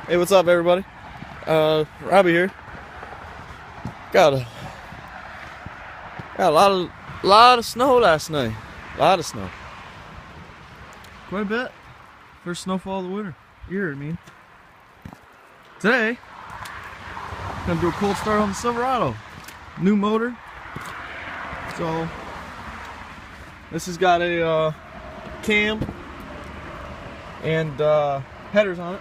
Hey, what's up, everybody? Robbie here. Got a lot of snow last night. A lot of snow. Quite a bit. First snowfall of the winter. You heard me. Today, gonna do a cold start on the Silverado. New motor. So this has got a cam and headers on it.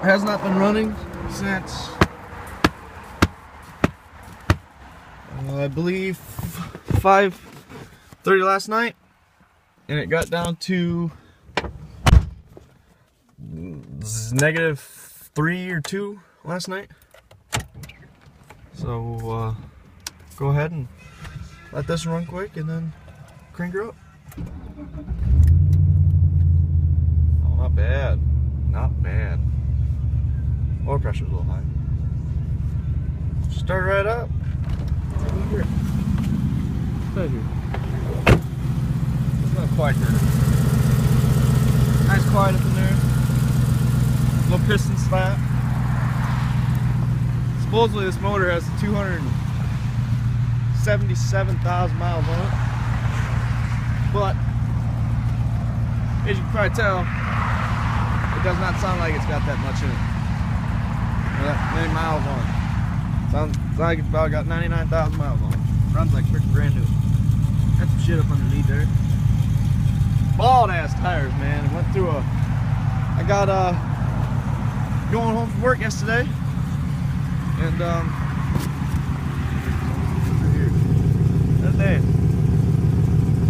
Has not been running since I believe 5:30 last night, and it got down to -3 or 2 last night. So go ahead and let this run quick and then crank her up. Oh, not bad. Not bad. Oil pressure's a little high. Start right up. Here. Right here. It's not quite there. Nice quiet up in there. Little piston slap. Supposedly this motor has 277,000 miles on it. But as you can probably tell, it does not sound like it's got that much in it. Or that many miles on it. Sounds like it's about got 99,000 miles on it. Runs like freaking brand new. Got some shit up underneath there. Bald ass tires, man. It went through I got going home from work yesterday, and that day,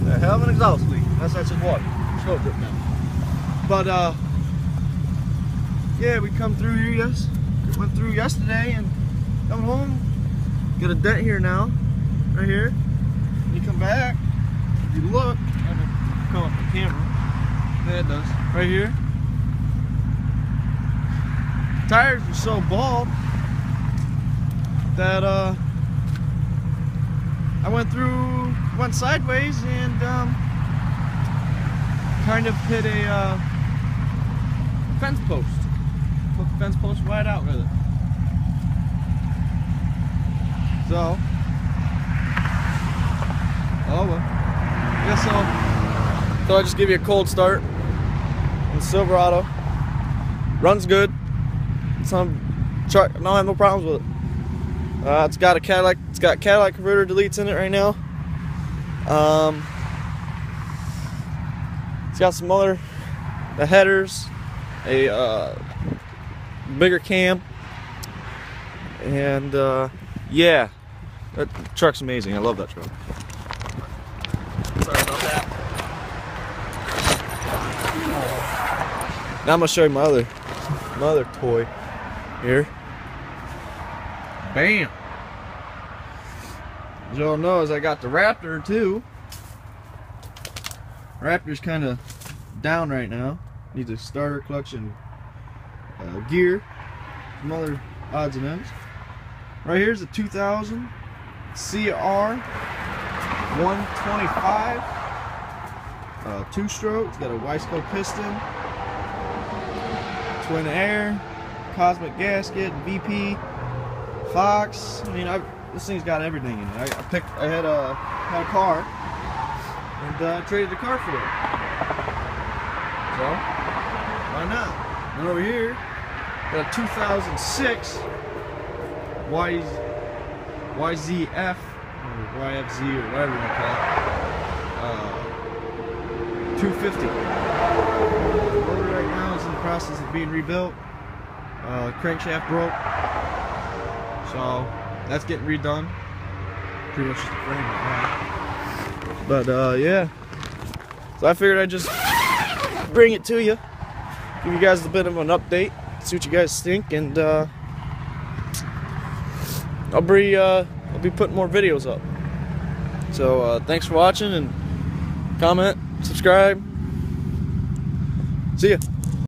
a hell of an exhaust leak. That's just water. Snow drip now. But yeah, we come through here. Yes, went through yesterday, and coming home, got a dent here now, right here. You come back, if you look, I have to come up the camera. Yeah, it does. Right here. Tires were so bald that I went sideways and kind of hit a fence post. Took the fence post right out with it. So, oh well. Yeah, so I just give you a cold start on the Silverado. Runs good. Some truck, no, I have no problems with it. It's got Cadillac converter deletes in it right now. It's got some other the headers, a bigger cam, and yeah, that truck's amazing. I love that truck. Sorry about that. Now I'm gonna show you my other toy here. Bam! As y'all know, I got the Raptor too. Raptor's kind of down right now. Needs a starter, clutch, and gear. Some other odds and ends. Right here's a 2000 CR 125 two-stroke. It's got a Wiseco piston, twin air, cosmic gasket, VP, Fox. I mean, this thing's got everything in it. I had a car, and traded the car for it. So why not? And over here, got a 2006 YZF or YFZ or whatever you want to call it. 250. The motor right now is in the process of being rebuilt. Crankshaft broke, so that's getting redone. Pretty much just a frame right now. But yeah, so I figured I'd just bring it to you, give you guys a bit of an update, see what you guys think, and I'll be putting more videos up. So thanks for watching, and comment, subscribe. See ya.